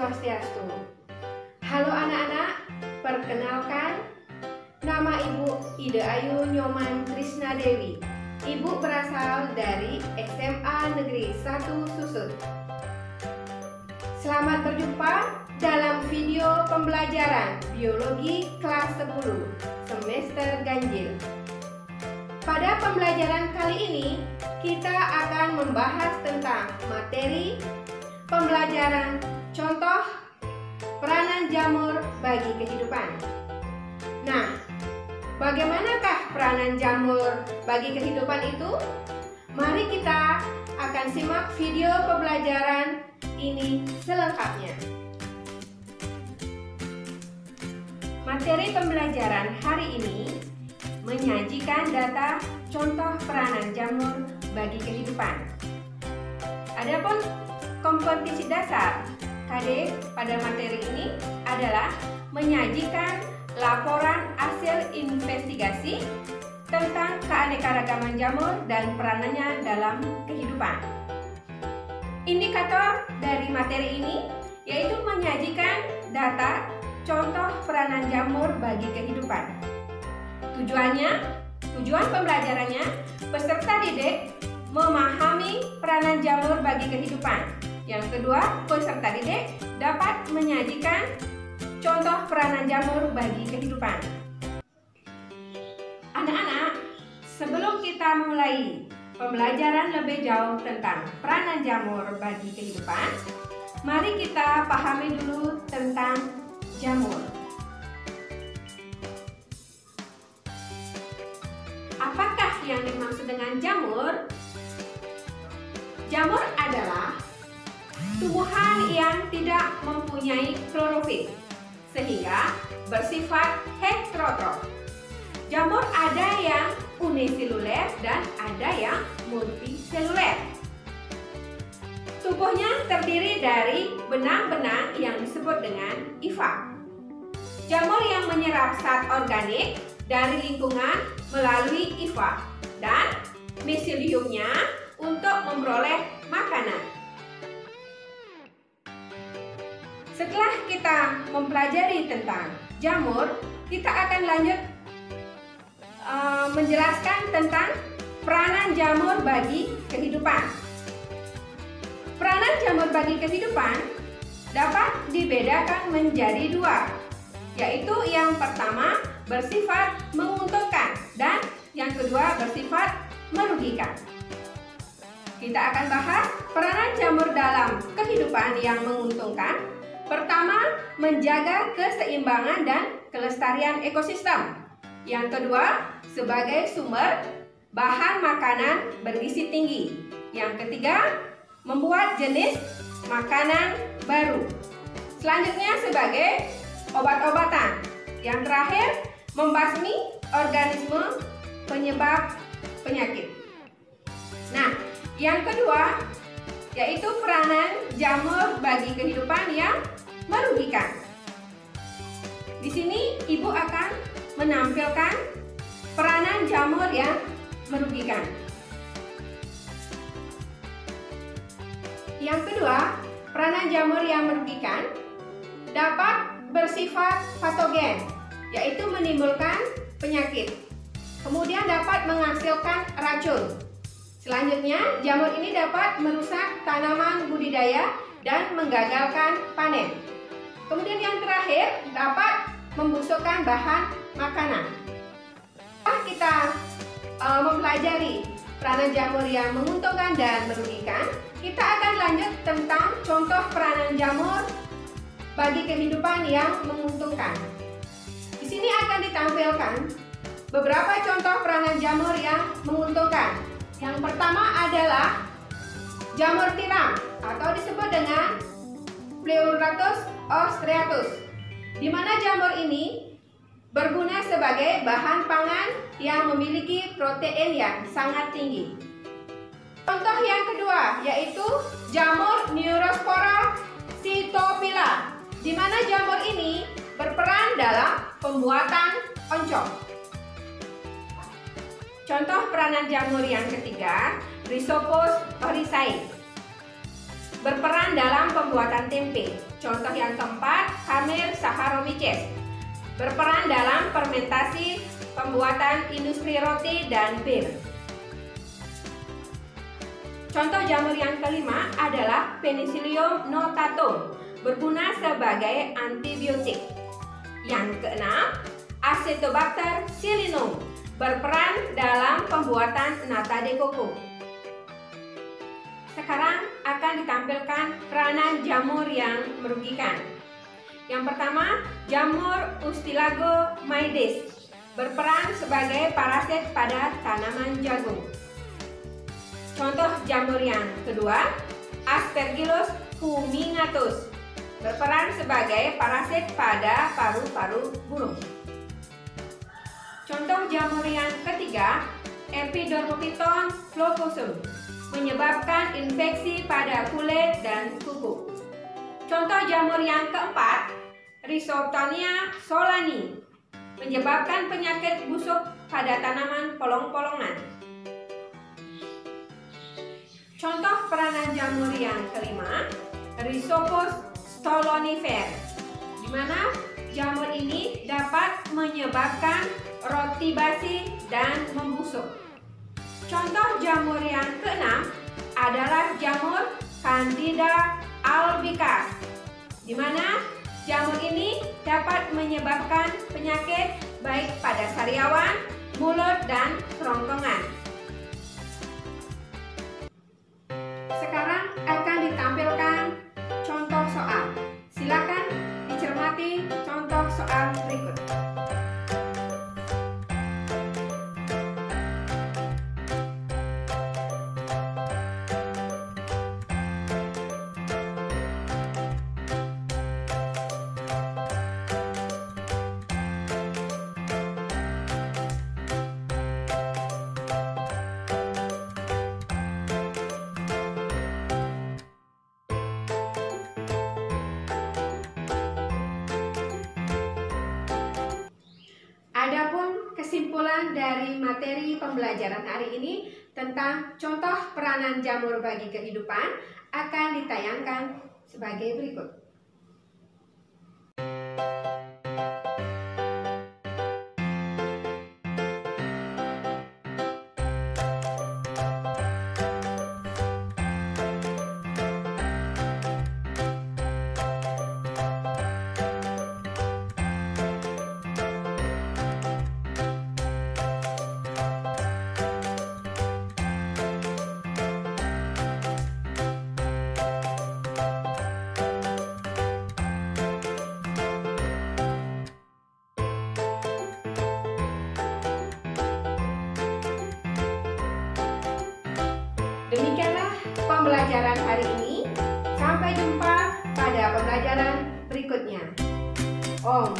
Swastiastu. Halo anak-anak, perkenalkan, nama Ibu Ida Ayu Nyoman Trisna Dewi. Ibu berasal dari SMA Negeri 1 Susut. Selamat berjumpa dalam video pembelajaran Biologi kelas 10 semester ganjil. Pada pembelajaran kali ini, kita akan membahas tentang materi pembelajaran contoh peranan jamur bagi kehidupan. Nah, bagaimanakah peranan jamur bagi kehidupan itu? Mari kita akan simak video pembelajaran ini selengkapnya. Materi pembelajaran hari ini menyajikan data contoh peranan jamur bagi kehidupan. Adapun kompetisi dasar KD pada materi ini adalah menyajikan laporan hasil investigasi tentang keanekaragaman jamur dan peranannya dalam kehidupan. Indikator dari materi ini yaitu menyajikan data contoh peranan jamur bagi kehidupan. Tujuan pembelajarannya, peserta didik memahami peranan jamur bagi kehidupan. Yang kedua, peserta didik dapat menyajikan contoh peranan jamur bagi kehidupan. Anak-anak, sebelum kita mulai pembelajaran lebih jauh tentang peranan jamur bagi kehidupan, mari kita pahami dulu tentang jamur. Apakah yang dimaksud dengan jamur? Jamur adalah tumbuhan yang tidak mempunyai klorofil, sehingga bersifat heterotrof. Jamur ada yang uniseluler dan ada yang multiseluler. Tubuhnya terdiri dari benang-benang yang disebut dengan hifa. Jamur yang menyerap zat organik dari lingkungan melalui hifa dan miseliumnya untuk memperoleh makanan. Setelah kita mempelajari tentang jamur, kita akan lanjut menjelaskan tentang peranan jamur bagi kehidupan. Peranan jamur bagi kehidupan dapat dibedakan menjadi dua, yaitu yang pertama bersifat menguntungkan dan yang kedua bersifat merugikan. Kita akan bahas peranan jamur dalam kehidupan yang menguntungkan. Pertama, menjaga keseimbangan dan kelestarian ekosistem. Yang kedua, sebagai sumber bahan makanan bergizi tinggi. Yang ketiga, membuat jenis makanan baru. Selanjutnya sebagai obat-obatan. Yang terakhir, membasmi organisme penyebab penyakit. Nah, yang kedua yaitu peranan jamur bagi kehidupan yang merugikan. Di sini Ibu akan menampilkan peranan jamur yang merugikan. Yang kedua, peranan jamur yang merugikan dapat bersifat patogen, yaitu menimbulkan penyakit. Kemudian dapat menghasilkan racun. Selanjutnya, jamur ini dapat merusak tanaman budidaya dan menggagalkan panen. Kemudian yang terakhir, dapat membusukkan bahan makanan. Setelah kita mempelajari peranan jamur yang menguntungkan dan merugikan, kita akan lanjut tentang contoh peranan jamur bagi kehidupan yang menguntungkan. Di sini akan ditampilkan beberapa contoh peranan jamur yang menguntungkan. Yang pertama adalah jamur tiram atau disebut dengan Pleurotus ostreatus, di mana jamur ini berguna sebagai bahan pangan yang memiliki protein yang sangat tinggi. Contoh yang kedua yaitu jamur Neurospora cytophylla, di mana jamur ini berperan dalam pembuatan oncom. Contoh peranan jamur yang ketiga, Rhizopus oryzae. berperan dalam pembuatan tempe. Contoh yang keempat, Khamir Saharoviches, berperan dalam fermentasi pembuatan industri roti dan bir. Contoh jamur yang kelima adalah Penicillium notatum, berguna sebagai antibiotik. Yang keenam, Acetobacter pseulinum, berperan dalam pembuatan nata de coco. Sekarang akan ditampilkan peranan jamur yang merugikan. Yang pertama, jamur Ustilago maides, berperan sebagai parasit pada tanaman jagung. Contoh jamur yang kedua, Aspergillus fumigatus, berperan sebagai parasit pada paru-paru burung. Contoh jamur yang ketiga, Epidermophyton flocosum, menyebabkan infeksi pada kulit dan kuku. Contoh jamur yang keempat, Rhizoctonia solani, menyebabkan penyakit busuk pada tanaman polong-polongan. Contoh peranan jamur yang kelima, Rhizopus stolonifer, di mana jamur ini dapat menyebabkan roti basi dan membusuk. Contoh jamur yang keenam adalah jamur Candida albicans, di mana jamur ini dapat menyebabkan penyakit baik pada sariawan, mulut, dan kerongkongan. Sekarang akan ditampilkan contoh soal. Silakan dicermati contoh soal berikut. Adapun kesimpulan dari materi pembelajaran hari ini tentang contoh peranan jamur bagi kehidupan akan ditayangkan sebagai berikut. Demikianlah pembelajaran hari ini. Sampai jumpa pada pembelajaran berikutnya. Om